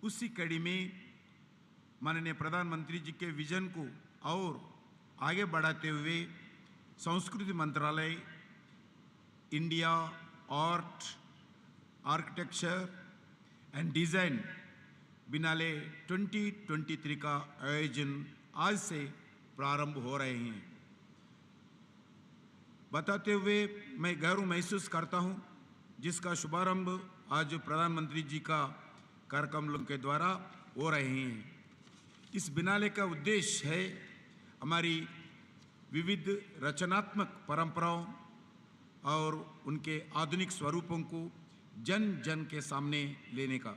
उसी कड़ी में माननीय प्रधानमंत्री जी के विजन को और आगे बढ़ाते हुए संस्कृति मंत्रालय India art architecture and design बिनाले 2023 का आयोजन आज से प्रारंभ हो रहे हैं। बताते हुए मैं गर्व महसूस करता हूं, जिसका शुभारंभ आज प्रधानमंत्री जी का कार्यक्रम के द्वारा हो रहे हैं। इस बिनाले का उद्देश्य है हमारी विविध रचनात्मक परंपराओं और उनके आधुनिक स्वरूपों को जन जन के सामने लेने का।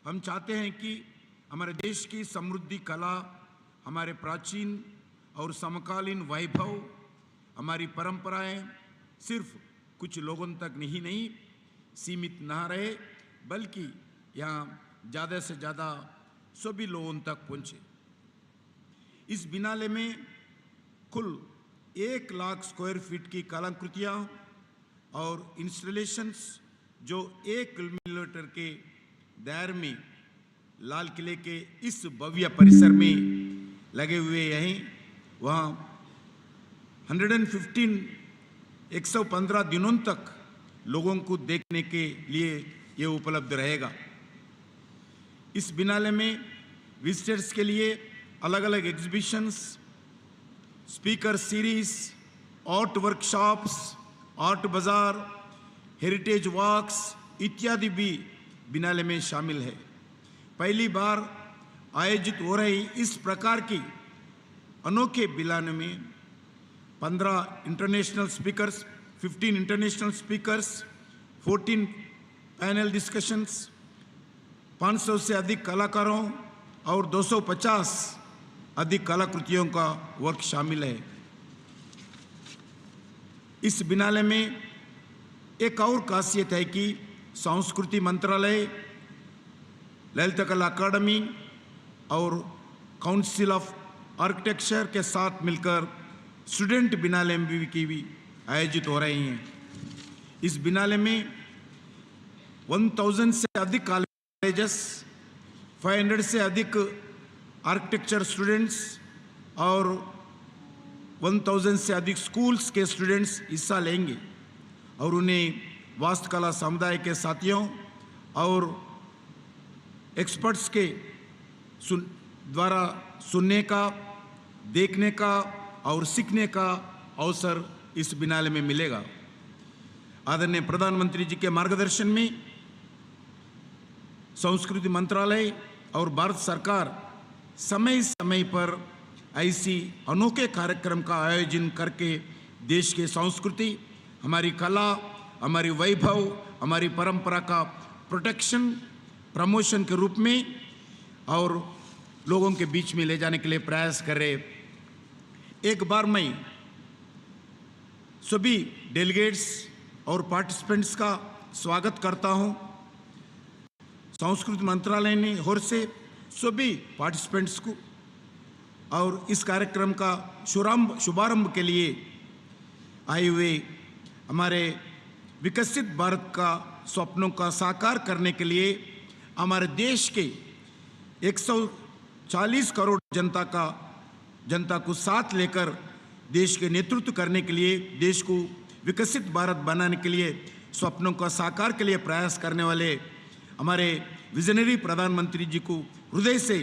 हम चाहते हैं कि हमारे देश की समृद्धि कला, हमारे प्राचीन और समकालीन वैभव, हमारी परंपराएं सिर्फ कुछ लोगों तक ही नहीं सीमित ना रहे, बल्कि यहाँ ज़्यादा से ज़्यादा सभी लोगों तक पहुँचे। इस बिनाले में कुल 1 लाख स्क्वायर फीट की कलाकृतियाँ और इंस्टॉलेशंस जो 1 किलोमीटर के दायरे में लाल किले के इस भव्य परिसर में लगे हुए हैं, वहाँ 115 दिनों तक लोगों को देखने के लिए ये उपलब्ध रहेगा। इस बिनाले में विजिटर्स के लिए अलग अलग exhibitions, speaker series, art workshops, art बाजार, हेरिटेज वॉक्स इत्यादि भी बिनाले में शामिल है। पहली बार आयोजित हो रही इस प्रकार की अनोखे बिनाले में 15 international speakers, 15 international speakers, 14 panel discussions, 500 से अधिक कलाकारों और 250 अधिक कलाकृतियों का वर्क शामिल है। इस बिनाले में एक और खासियत है कि संस्कृति मंत्रालय, ललित कला अकादमी और काउंसिल ऑफ आर्किटेक्चर के साथ मिलकर स्टूडेंट बिनाले की भी आयोजित हो रही हैं। इस बिनाले में 1000 से अधिक कॉलेजेस, 500 से अधिक आर्किटेक्चर स्टूडेंट्स और 1000 से अधिक स्कूल्स के स्टूडेंट्स हिस्सा लेंगे और उन्हें वास्तुकला समुदाय के साथियों और एक्सपर्ट्स के द्वारा सुनने का, देखने का और सीखने का अवसर इस बिनाले में मिलेगा। आदरणीय प्रधानमंत्री जी के मार्गदर्शन में संस्कृति मंत्रालय और भारत सरकार समय समय पर ऐसी अनोखे कार्यक्रम का आयोजन करके देश के संस्कृति, हमारी कला, हमारी वैभव, हमारी परंपरा का प्रोटेक्शन, प्रमोशन के रूप में और लोगों के बीच में ले जाने के लिए प्रयास कर रहे। एक बार मैं सभी डेलीगेट्स और पार्टिसिपेंट्स का स्वागत करता हूं। संस्कृति मंत्रालय ने ओर से सभी पार्टिसिपेंट्स को और इस कार्यक्रम का शुभारंभ के लिए आए हुए हमारे विकसित भारत का स्वप्नों का साकार करने के लिए हमारे देश के 140 करोड़ जनता को साथ लेकर देश के नेतृत्व करने के लिए, देश को विकसित भारत बनाने के लिए, स्वप्नों का साकार के लिए प्रयास करने वाले हमारे विजनरी प्रधानमंत्री जी को हृदय से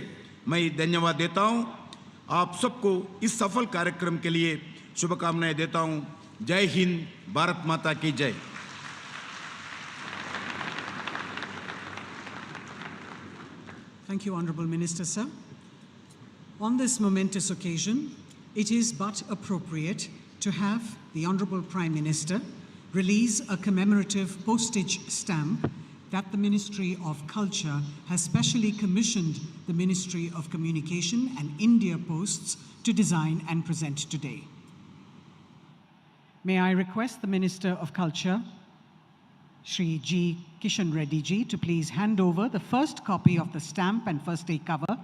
मैं धन्यवाद देता हूं। आप सबको इस सफल कार्यक्रम के लिए शुभकामनाएं देता हूं। जय हिंद, भारत माता की जय। Thank you, Honorable Minister, sir. On this momentous occasion, it is but appropriate to have the Honorable Prime Minister release a commemorative postage stamp that the Ministry of Culture has specially commissioned the Ministry of Communication and India Posts to design and present today. May I request the Minister of Culture, Shri G. Kishan Reddy ji, to please hand over the first copy of the stamp and first day cover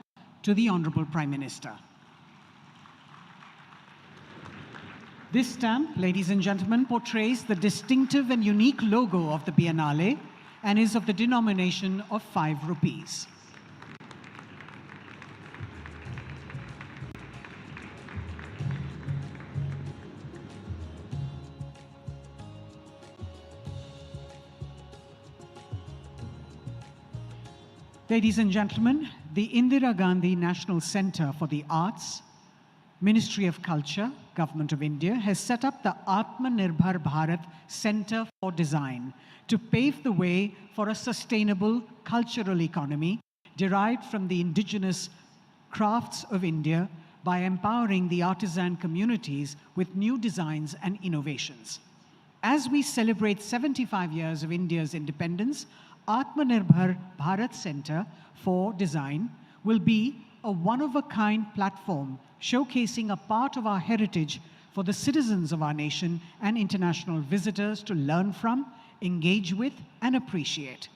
to the Honorable Prime Minister. This stamp, ladies and gentlemen, portrays the distinctive and unique logo of the Biennale and is of the denomination of 5 rupees. Ladies and gentlemen, the Indira Gandhi National Centre for the Arts, Ministry of Culture, Government of India, has set up the Atmanirbhar Bharat Centre for Design to pave the way for a sustainable cultural economy derived from the indigenous crafts of India by empowering the artisan communities with new designs and innovations. As we celebrate 75 years of India's independence, Atmanirbhar Bharat Centre for Design will be a one-of-a-kind platform showcasing a part of our heritage for the citizens of our nation and international visitors to learn from, engage with, and appreciate.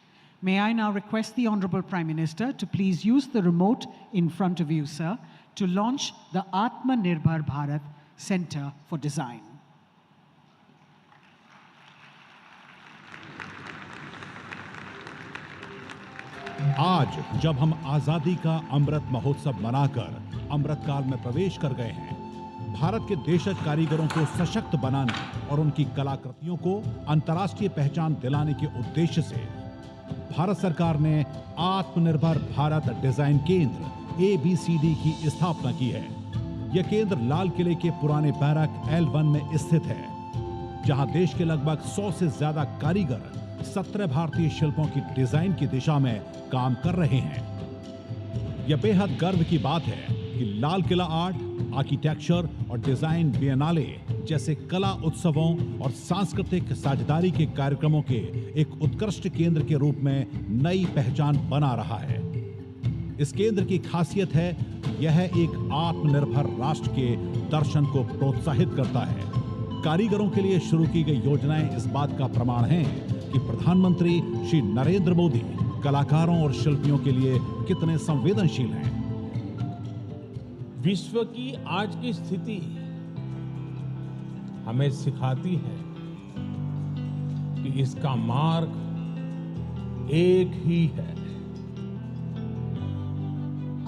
May I now request the Honorable Prime Minister to please use the remote in front of you, sir, to launch the Atmanirbhar Bharat Centre for Design. आज जब हम आजादी का अमृत महोत्सव मनाकर अमृत काल में प्रवेश कर गए हैं, भारत के देशज कारीगरों को सशक्त बनाने और उनकी कलाकृतियों को अंतर्राष्ट्रीय पहचान दिलाने के उद्देश्य से भारत सरकार ने आत्मनिर्भर भारत डिजाइन केंद्र ABCD की स्थापना की है। यह केंद्र लाल किले के पुराने बैरक L1 में स्थित है, जहां देश के लगभग 100 से ज्यादा कारीगर 17 भारतीय शिल्पों की डिजाइन की दिशा में काम कर रहे हैं। यह बेहद गर्व की बात है कि लाल किला आर्ट, आर्किटेक्चर और डिजाइन बिएनाले जैसे कला उत्सवों और सांस्कृतिक साझेदारी के कार्यक्रमों के एक उत्कृष्ट केंद्र के रूप में नई पहचान बना रहा है। इस केंद्र की खासियत है कि यह एक आत्मनिर्भर राष्ट्र के दर्शन को प्रोत्साहित करता है। कारीगरों के लिए शुरू की गई योजनाएं इस बात का प्रमाण हैं कि प्रधानमंत्री श्री नरेंद्र मोदी कलाकारों और शिल्पियों के लिए कितने संवेदनशील हैं। विश्व की आज की स्थिति हमें सिखाती है कि इसका मार्ग एक ही है,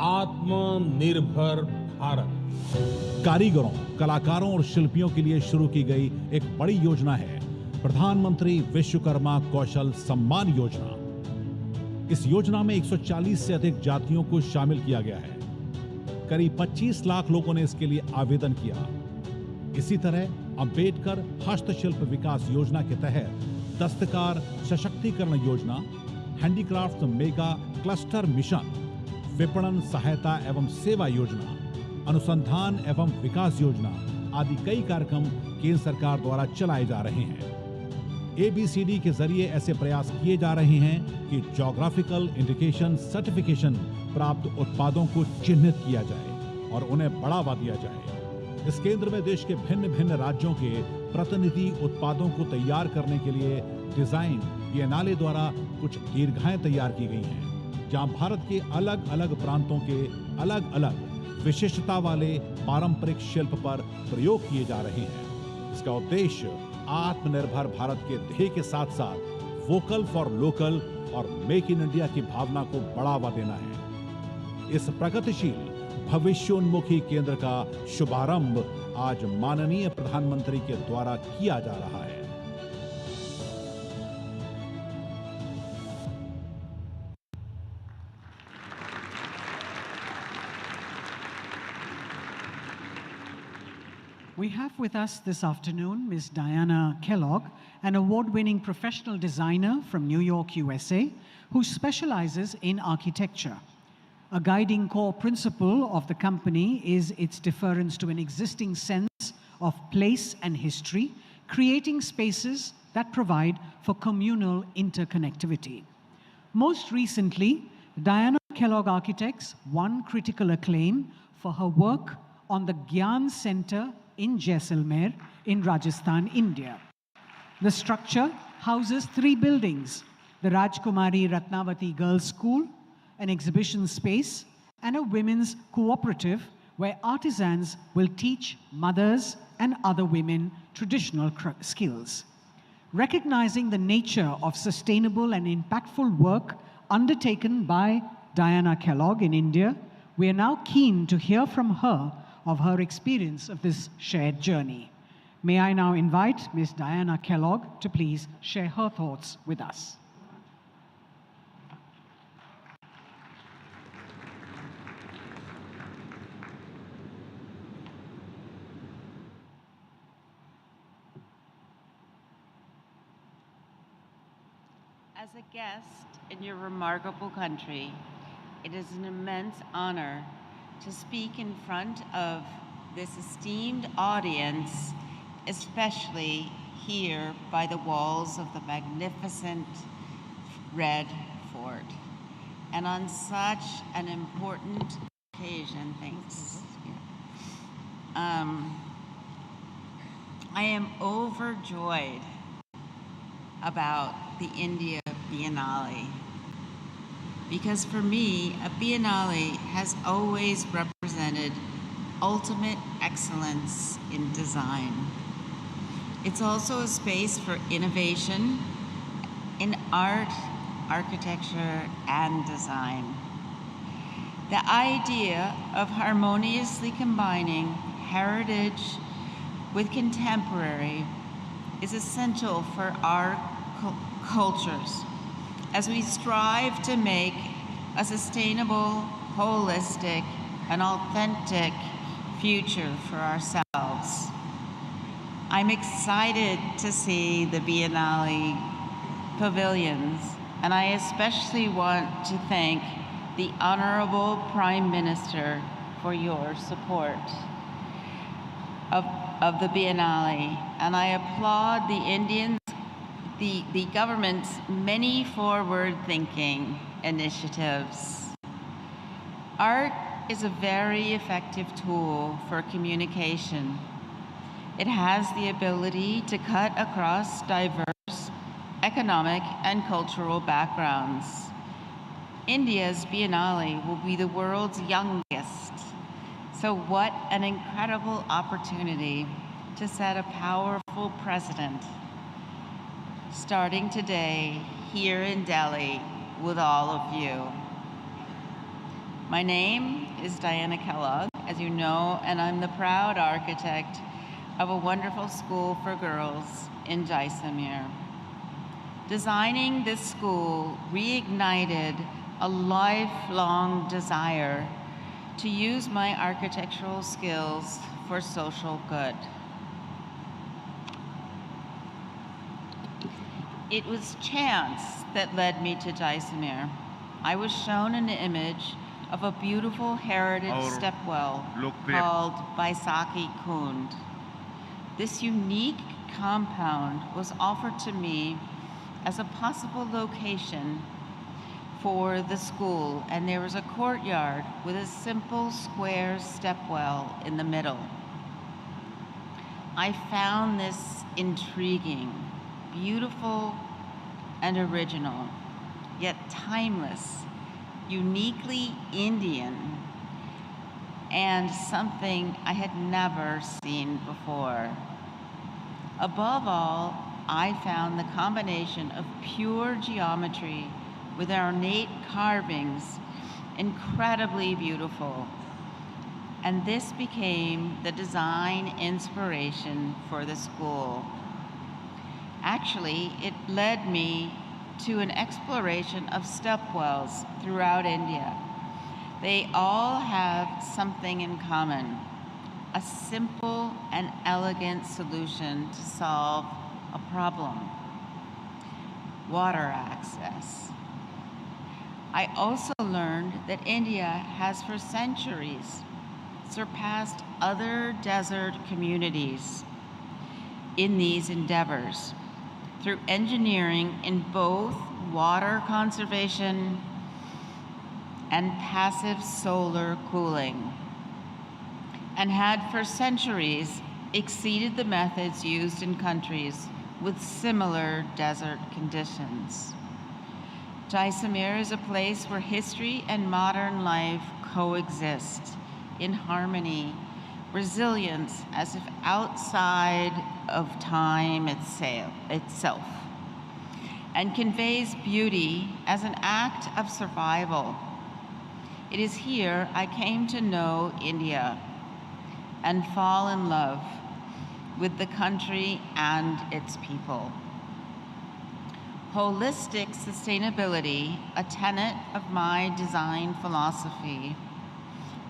आत्मनिर्भर भारत। कारीगरों, कलाकारों और शिल्पियों के लिए शुरू की गई एक बड़ी योजना है प्रधानमंत्री विश्वकर्मा कौशल सम्मान योजना। इस योजना में 140 से अधिक जातियों को शामिल किया गया है। करीब 25 लाख लोगों ने इसके लिए आवेदन किया। इसी तरह अंबेडकर हस्तशिल्प विकास योजना के तहत दस्तकार सशक्तिकरण योजना, हैंडीक्राफ्ट मेगा क्लस्टर मिशन, विपणन सहायता एवं सेवा योजना, अनुसंधान एवं विकास योजना आदि कई कार्यक्रम केंद्र सरकार द्वारा चलाए जा रहे हैं। ABCD के जरिए ऐसे प्रयास किए जा रहे हैं कि ज्योग्राफिकल इंडिकेशन सर्टिफिकेशन प्राप्त उत्पादों को चिन्हित किया जाए और उन्हें बढ़ावा दिया जाए। इस केंद्र में देश के भिन्न भिन्न राज्यों के प्रतिनिधि उत्पादों को तैयार करने के लिए डिजाइन बिएनाले द्वारा कुछ दीर्घाएं तैयार की गई हैं, जहां भारत के अलग अलग प्रांतों के अलग अलग विशिष्टता वाले पारंपरिक शिल्प पर प्रयोग किए जा रहे हैं। इसका उद्देश्य आत्मनिर्भर भारत के ध्येय के साथ साथ वोकल फॉर लोकल और मेक इन इंडिया की भावना को बढ़ावा देना है। इस प्रगतिशील भविष्योन्मुखी केंद्र का शुभारंभ आज माननीय प्रधानमंत्री के द्वारा किया जा रहा है। We have with us this afternoon Ms. Diana Kellogg, an award-winning professional designer from New York, USA, who specializes in architecture. A guiding core principle of the company is its deference to an existing sense of place and history, creating spaces that provide for communal interconnectivity. Most recently, Diana Kellogg Architects won critical acclaim for her work on the Gyan Center in Jaisalmer in Rajasthan, India. The structure houses 3 buildings: the Rajkumari Ratnavati Girls' School, an exhibition space, and a women's cooperative where artisans will teach mothers and other women traditional skills. Recognizing the nature of sustainable and impactful work undertaken by Diana Kellogg in India, we are now keen to hear from her of her experience of this shared journey. May I now invite Ms. Diana Kellogg to please share her thoughts with us. As a guest in your remarkable country, it is an immense honor to speak in front of this esteemed audience, especially here by the walls of the magnificent Red Fort. And on such an important occasion, thanks. I am overjoyed about the India Biennale, because for me, a Biennale has always represented ultimate excellence in design. It's also a space for innovation in art, architecture, and design. The idea of harmoniously combining heritage with contemporary is essential for our cultures as we strive to make a sustainable, holistic, and authentic future for ourselves. I'm excited to see the Biennale pavilions, and I especially want to thank the Honorable Prime Minister for your support of the Biennale, and I applaud the government's many forward-thinking initiatives. Art is a very effective tool for communication. It has the ability to cut across diverse economic and cultural backgrounds. India's Biennale will be the world's youngest. So what an incredible opportunity to set a powerful precedent, starting today here in Delhi with all of you. My name is Diana Kellogg, as you know, and I'm the proud architect of a wonderful school for girls in Jaisalmer. Designing this school reignited a lifelong desire to use my architectural skills for social good. It was chance that led me to Jaisalmer. I was shown an image of a beautiful heritage stepwell called Baisakhi Kund. This unique compound was offered to me as a possible location for the school, and there was a courtyard with a simple square stepwell in the middle. I found this intriguing, beautiful, and original, yet timeless, uniquely Indian, and something I had never seen before. Above all, I found the combination of pure geometry with ornate carvings incredibly beautiful. And this became the design inspiration for the school. Actually, it led me to an exploration of stepwells throughout India. They all have something in common: a simple and elegant solution to solve a problem: water access. I also learned that India has for centuries surpassed other desert communities in these endeavors through engineering in both water conservation and passive solar cooling, and had for centuries exceeded the methods used in countries with similar desert conditions. Jaisalmer is a place where history and modern life coexist in harmony, resilience as if outside of time itself, and conveys beauty as an act of survival. It is here I came to know India and fall in love with the country and its people. Holistic sustainability, a tenet of my design philosophy,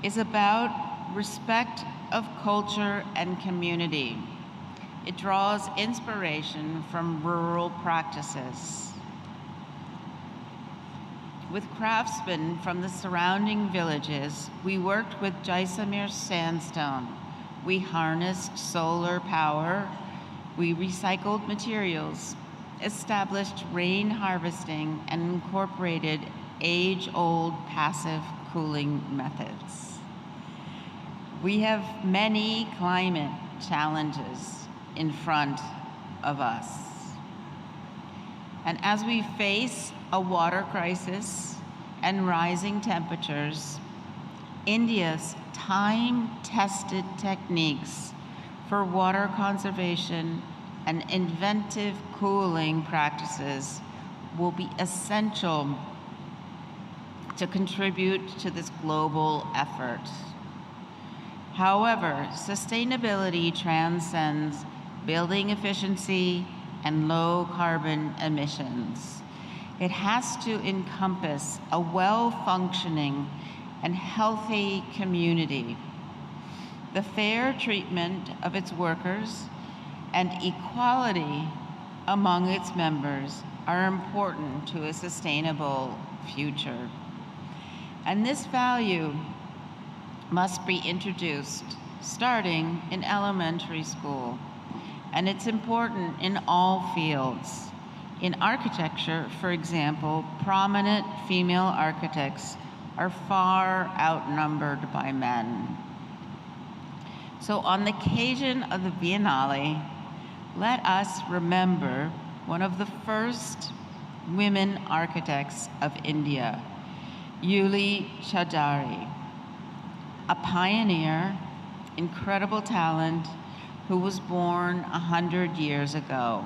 is about respect of culture and community. It draws inspiration from rural practices. With craftsmen from the surrounding villages, we worked with Jaisalmer sandstone. We harnessed solar power. We recycled materials, established rain harvesting, and incorporated age-old passive cooling methods. We have many climate challenges in front of us. And as we face a water crisis and rising temperatures, India's time-tested techniques for water conservation and inventive cooling practices will be essential to contribute to this global effort. However, sustainability transcends building efficiency and low carbon emissions. It has to encompass a well-functioning and healthy community, the fair treatment of its workers, and equality among its members are important to a sustainable future. And this value must be introduced starting in elementary school. And it's important in all fields. In architecture, for example, prominent female architects are far outnumbered by men. So on the occasion of the Biennale, let us remember one of the first women architects of India, Yuli Chaudhary, a pioneer, incredible talent, who was born 100 years ago.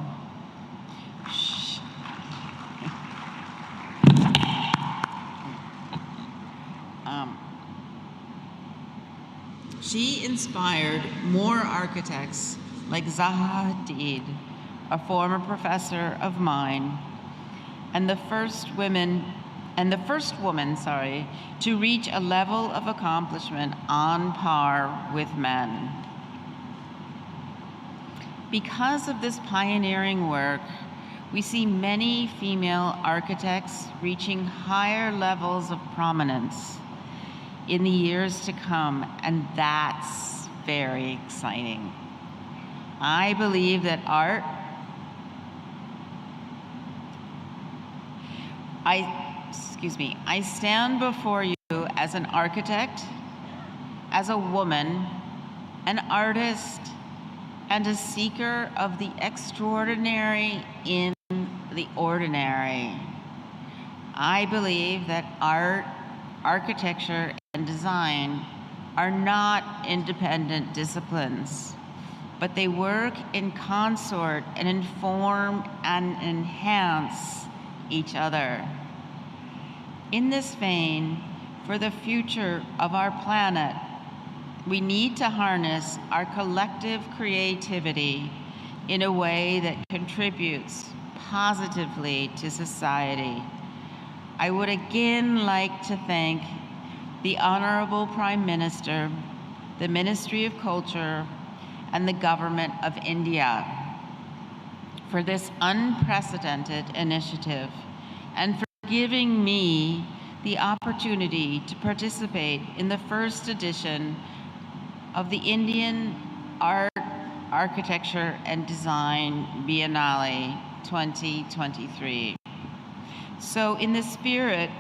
She inspired more architects like Zaha Hadid, a former professor of mine, and the first woman, to reach a level of accomplishment on par with men. Because of this pioneering work, we see many female architects reaching higher levels of prominence in the years to come, and that's very exciting. I believe that I stand before you as an architect, as a woman, an artist, and a seeker of the extraordinary in the ordinary. I believe that art, architecture, and design are not independent disciplines, but they work in consort and inform and enhance each other. In this vein, for the future of our planet, we need to harness our collective creativity in a way that contributes positively to society. I would again like to thank the Honorable Prime Minister, the Ministry of Culture, and the Government of India for this unprecedented initiative and for giving me the opportunity to participate in the first edition of the Indian Art, Architecture, and Design Biennale 2023. So in this spirit,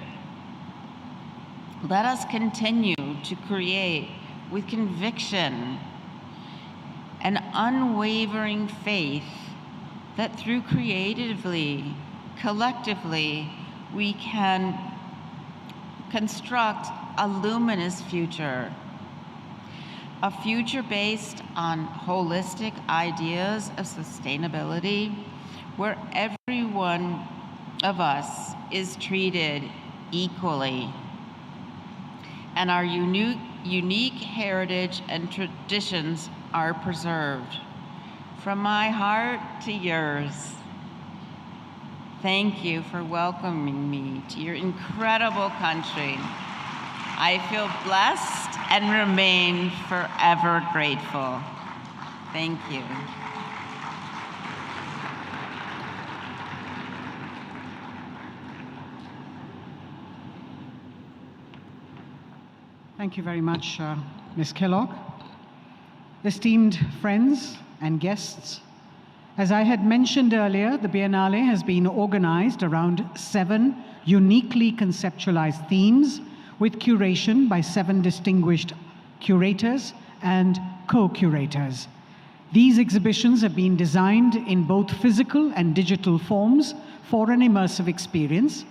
let us continue to create with conviction and unwavering faith that through creatively, collectively, we can construct a luminous future. A future based on holistic ideas of sustainability, where every one of us is treated equally, and our unique heritage and traditions are preserved. From my heart to yours, thank you for welcoming me to your incredible country. I feel blessed and remain forever grateful. Thank you. Thank you very much, Ms. Kellogg. Esteemed friends and guests, as I had mentioned earlier, the Biennale has been organized around 7 uniquely conceptualized themes with curation by 7 distinguished curators and co-curators. These exhibitions have been designed in both physical and digital forms for an immersive experience,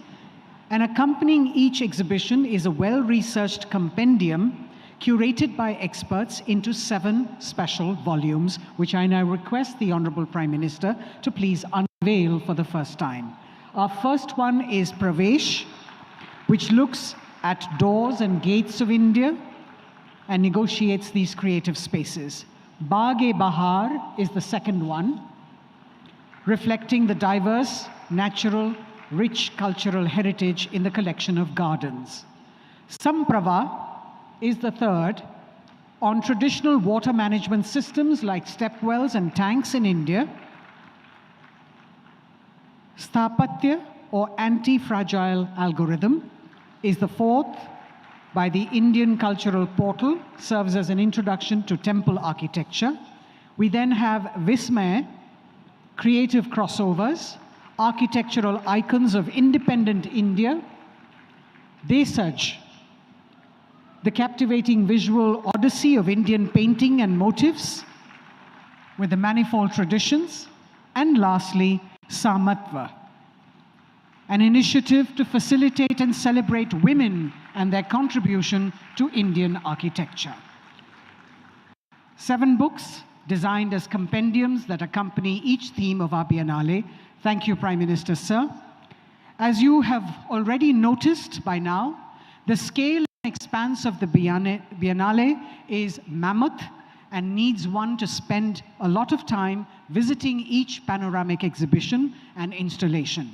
and accompanying each exhibition is a well-researched compendium curated by experts into 7 special volumes, which I now request the Honorable Prime Minister to please unveil for the first time. Our first one is Pravesh, which looks at doors and gates of India and negotiates these creative spaces. Baag-e-Bahar is the second one, reflecting the diverse, natural, rich cultural heritage in the collection of gardens. Samprava is the third, on traditional water management systems like stepwells and tanks in India. Sthapatya, or anti-fragile algorithm, is the fourth, by the Indian Cultural Portal, serves as an introduction to temple architecture. We then have Vismay, creative crossovers, architectural icons of independent India. Desaj, the captivating visual odyssey of Indian painting and motifs with the manifold traditions. And lastly, Samatva, an initiative to facilitate and celebrate women and their contribution to Indian architecture. 7 books designed as compendiums that accompany each theme of our Biennale. Thank you, Prime Minister, sir. As you have already noticed by now, the scale and expanse of the Biennale is mammoth and needs one to spend a lot of time visiting each panoramic exhibition and installation.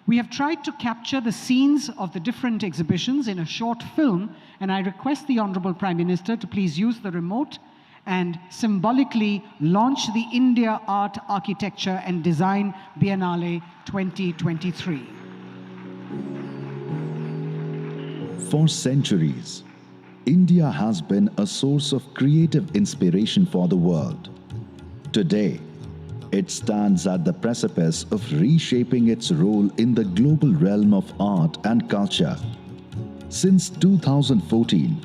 We have tried to capture the scenes of the different exhibitions in a short film, and I request the Honorable Prime Minister to please use the remote and symbolically launch the India Art, Architecture and Design Biennale 2023. For centuries, India has been a source of creative inspiration for the world. Today, it stands at the precipice of reshaping its role in the global realm of art and culture. Since 2014,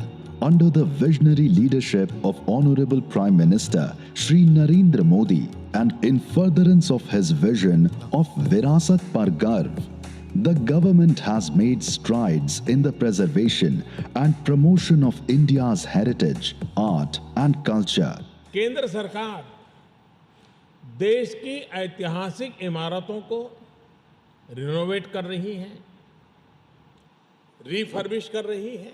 under the visionary leadership of Honorable Prime Minister Shri Narendra Modi and in furtherance of his vision of Virasat Par Garv, the government has made strides in the preservation and promotion of India's heritage, art and culture. केंद्र सरकार देश की ऐतिहासिक इमारतों को renovate कर रही है, रिफर्बिश कर रही है।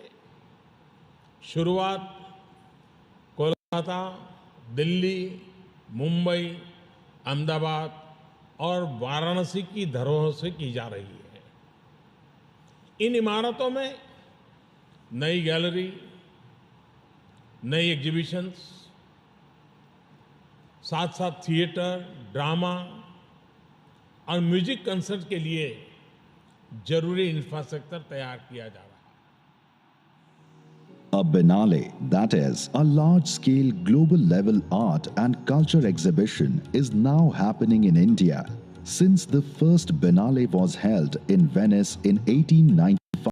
शुरुआत कोलकाता, दिल्ली, मुंबई, अहमदाबाद और वाराणसी की धरोहर से की जा रही है। इन इमारतों में नई गैलरी, नई एग्जीबिशंस, साथ साथ थिएटर, ड्रामा और म्यूजिक कंसर्ट के लिए जरूरी इंफ्रास्ट्रक्चर तैयार किया जा रहा है। A Biennale, that is, a large-scale global-level art and culture exhibition, is now happening in India since the first Biennale was held in Venice in 1890.